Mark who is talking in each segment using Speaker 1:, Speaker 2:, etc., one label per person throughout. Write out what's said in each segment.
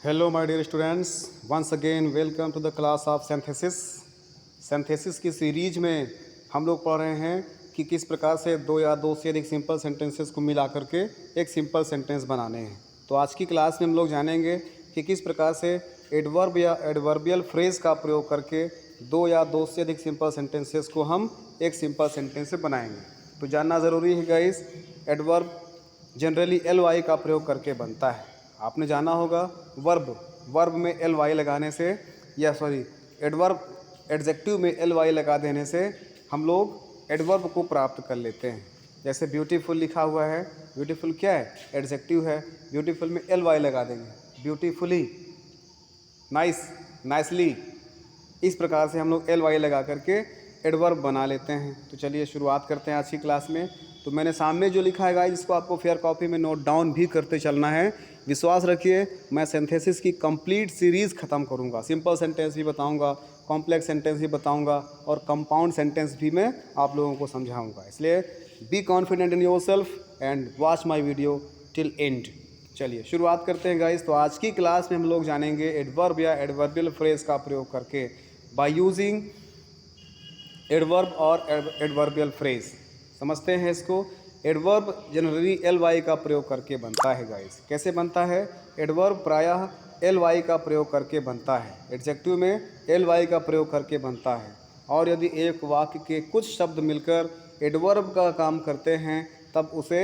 Speaker 1: Hello my dear students, once again welcome to the class of synthesis. Synthesis की series में हम लोग पढ़ रहे हैं कि किस प्रकार से दो या दो से अधिक सिंपल सेंटेंसेस को मिला करके एक सिंपल सेंटेंस बनाने हैं। तो आज की क्लास में हम लोग जानेंगे कि किस प्रकार से एडवर्ब या एडवर्बियल फ्रेज का प्रयोग करके दो या दो से अधिक सिंपल सेंटेंसेस को हम एक सिंपल सेंटेंस से बनाएंगे। तो जानना ज़रूरी है guys, adverb generally L Y का प्रयोग करके बनता है। आपने जाना होगा वर्ब में एल वाई लगाने से, या सॉरी एडवर्ब एडजेक्टिव में एल वाई लगा देने से हम लोग एडवर्ब को प्राप्त कर लेते हैं। जैसे ब्यूटीफुल लिखा हुआ है, ब्यूटीफुल क्या है? एडजेक्टिव है। ब्यूटीफुल में एल वाई लगा देंगे, ब्यूटीफुली, नाइस, नाइसली। इस प्रकार से हम लोग एल वाई लगा करके एडवर्ब बना लेते हैं। तो चलिए शुरुआत करते हैं आज की क्लास में। तो मैंने सामने जो लिखा है गाइस, जिसको आपको फेयर कॉपी में नोट डाउन भी करते चलना है। विश्वास रखिए, मैं सिंथेसिस की कंप्लीट सीरीज़ ख़त्म करूंगा। सिंपल सेंटेंस भी बताऊंगा, कॉम्प्लेक्स सेंटेंस भी बताऊंगा और कंपाउंड सेंटेंस भी मैं आप लोगों को समझाऊंगा। इसलिए be confident in your self and watch my video till and. चलिए शुरुआत करते हैं गाइस। तो आज की क्लास में हम लोग जानेंगे एडवर्ब या एडवर्बियल फ्रेज का प्रयोग करके बाय यूजिंग एडवर्ब और एडवर्बियल फ्रेज। समझते हैं इसको। एडवर्ब जनरली एल वाई का प्रयोग करके बनता है गाइस। कैसे बनता है? एडवर्ब प्रायः एल वाई का प्रयोग करके बनता है। एडजेक्टिव में एल वाई का प्रयोग करके बनता है। और यदि एक वाक्य के कुछ शब्द मिलकर एडवर्ब का काम करते हैं तब उसे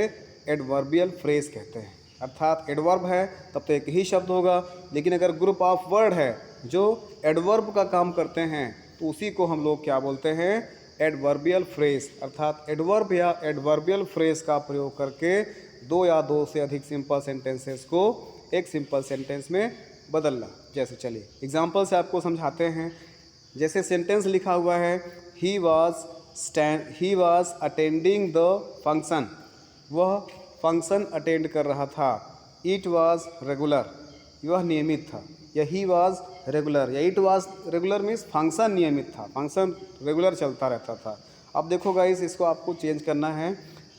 Speaker 1: एडवर्बियल फ्रेज कहते हैं। अर्थात एडवर्ब है तब तो एक ही शब्द होगा, लेकिन अगर ग्रुप ऑफ वर्ड है जो एडवर्ब का काम करते हैं तो उसी को हम लोग क्या बोलते हैं? Adverbial phrase. अर्थात एडवर्ब या एडवर्बियल फ्रेज का प्रयोग करके दो या दो से अधिक सिंपल सेंटेंसेस को एक सिंपल सेंटेंस में बदलना। जैसे चलिए एग्जाम्पल से आपको समझाते हैं। जैसे सेंटेंस लिखा हुआ है, he was attending the function. वह फंक्शन अटेंड कर रहा था। इट वॉज रेगुलर, वह नियमित था। या ही वॉज रेगुलर या it was regular means function नियमित था, फंक्शन रेगुलर चलता रहता था। अब देखो गाइस, इसको आपको चेंज करना है।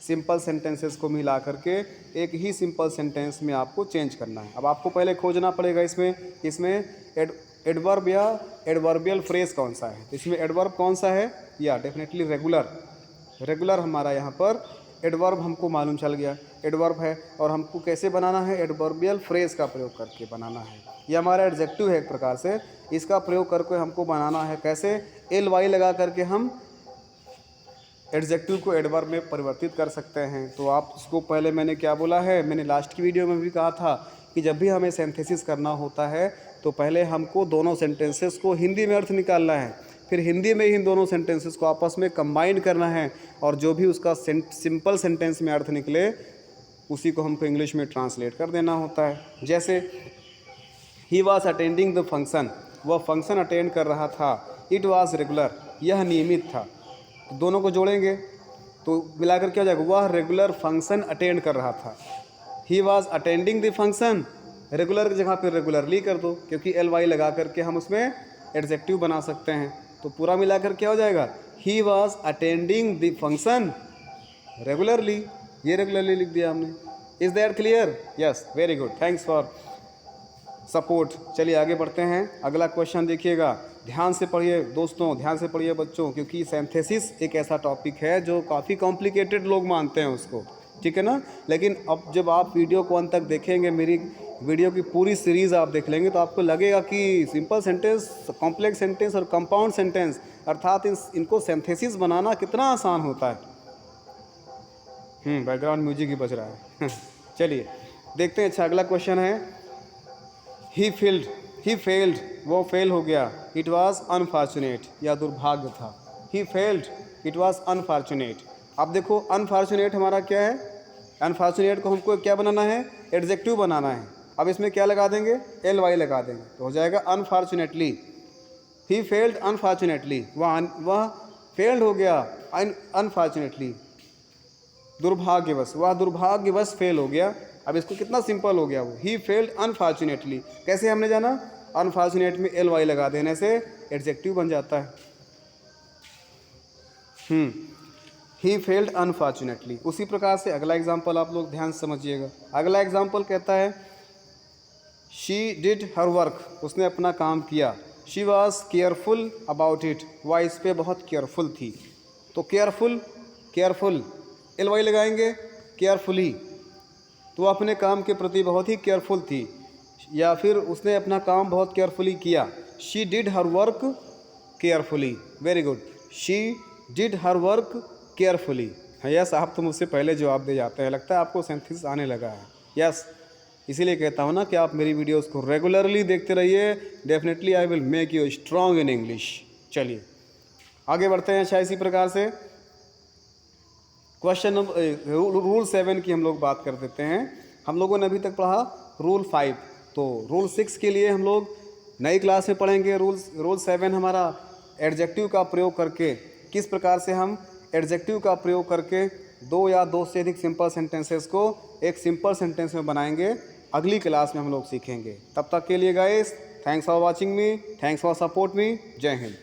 Speaker 1: सिंपल सेंटेंसेस को मिला करके एक ही सिंपल सेंटेंस में आपको चेंज करना है। अब आपको पहले खोजना पड़ेगा इसमें एडवर्ब या एडवर्बियल फ्रेज कौन सा है। इसमें एडवर्ब कौन सा है? या डेफिनेटली रेगुलर हमारा यहाँ पर एडवर्ब हमको मालूम चल गया, एडवर्ब है। और हमको कैसे बनाना है? एडवर्बियल फ्रेज का प्रयोग करके बनाना है। ये हमारा एडजेक्टिव है एक प्रकार से, इसका प्रयोग करके हमको बनाना है। कैसे? एल वाई लगा करके हम एडजेक्टिव को एडवर्ब में परिवर्तित कर सकते हैं। तो आप इसको पहले मैंने क्या बोला है, मैंने लास्ट की वीडियो में भी कहा था कि जब भी हमें सिंथेसिस करना होता है तो पहले हमको दोनों सेंटेंसेस को हिंदी में अर्थ निकालना है, फिर हिंदी में इन दोनों सेंटेंसेस को आपस में कंबाइन करना है, और जो भी उसका सिंपल सेंटेंस में अर्थ निकले उसी को हमको इंग्लिश में ट्रांसलेट कर देना होता है। जैसे he was attending the function, वह फंक्शन अटेंड कर रहा था। इट वॉज रेगुलर, यह नियमित था। तो दोनों को जोड़ेंगे तो मिलाकर क्या हो जाएगा? वह रेगुलर फंक्शन अटेंड कर रहा था। He was attending the function, regular की जगह पर रेगुलरली कर दो, क्योंकि एल वाई लगा करके हम उसमें एडजेक्टिव बना सकते हैं। तो पूरा मिलाकर क्या हो जाएगा? He was attending the function regularly, ये रेगुलरली लिख दिया हमने। Is that clear? Yes, very good, thanks for support. चलिए आगे बढ़ते हैं। अगला क्वेश्चन देखिएगा, ध्यान से पढ़िए दोस्तों, ध्यान से पढ़िए बच्चों, क्योंकि सिंथेसिस एक ऐसा टॉपिक है जो काफ़ी कॉम्प्लिकेटेड लोग मानते हैं उसको, ठीक है ना। लेकिन अब जब आप वीडियो को अंत तक देखेंगे, मेरी वीडियो की पूरी सीरीज़ आप देख लेंगे, तो आपको लगेगा कि सिंपल सेंटेंस, कॉम्प्लेक्स सेंटेंस और कंपाउंड सेंटेंस अर्थात इनको सिंथेसिस बनाना कितना आसान होता है। बैकग्राउंड म्यूजिक ही बज रहा है चलिए देखते हैं। अच्छा, अगला क्वेश्चन है, ही फेल्ड, वो फेल हो गया। इट वॉज अनफॉर्चुनेट, या दुर्भाग्य था। He failed, it was unfortunate. अब देखो अनफॉर्चुनेट हमारा क्या है? अनफॉर्चुनेट को हमको क्या बनाना है? एडजेक्टिव बनाना है। अब इसमें क्या लगा देंगे? एल वाई लगा देंगे, तो हो जाएगा अनफॉर्चुनेटली। ही फेल्ड अनफॉर्चुनेटली, वह फेल्ड हो गया अनफॉर्चुनेटली, दुर्भाग्यवश, वह दुर्भाग्यवश फेल हो गया। अब इसको कितना सिंपल हो गया वो, ही फेल्ड अनफॉर्चुनेटली। कैसे हमने जाना? अनफॉर्चुनेट में एल वाई लगा देने से एडजेक्टिव बन जाता है। He failed unfortunately. उसी प्रकार से अगला एग्जाम्पल आप लोग ध्यान से समझिएगा। अगला एग्जाम्पल कहता है, शी डिड हर वर्क, उसने अपना काम किया। She was careful about it, वह इस पे बहुत केयरफुल थी। तो केयरफुल, केयरफुल एल वाई लगाएंगे, केयरफुली, तो वह अपने काम के प्रति बहुत ही केयरफुल थी, या फिर उसने अपना काम बहुत केयरफुली किया। She did her work carefully, very good, she did her work carefully. हाँ यस, आप तो मुझसे पहले जवाब दे जाते हैं, लगता है आपको सिंथेसिस आने लगा है। यस, इसीलिए कहता हूँ ना कि आप मेरी वीडियोस को रेगुलरली देखते रहिए, definitely I will make you strong in English. चलिए आगे बढ़ते हैं। अच्छा, इसी प्रकार से क्वेश्चन नंबर रूल 7 की हम लोग बात कर देते हैं। हम लोगों ने अभी तक पढ़ा रूल 5, तो रूल 6 के लिए हम लोग नई क्लास में पढ़ेंगे। रूल 7 हमारा एडजेक्टिव का प्रयोग करके, किस प्रकार से हम एडजेक्टिव का प्रयोग करके दो या दो से अधिक सिंपल सेंटेंसेस को एक सिंपल सेंटेंस में बनाएंगे, अगली क्लास में हम लोग सीखेंगे। तब तक के लिए guys, thanks for watching me, thanks for support me, जय हिंद।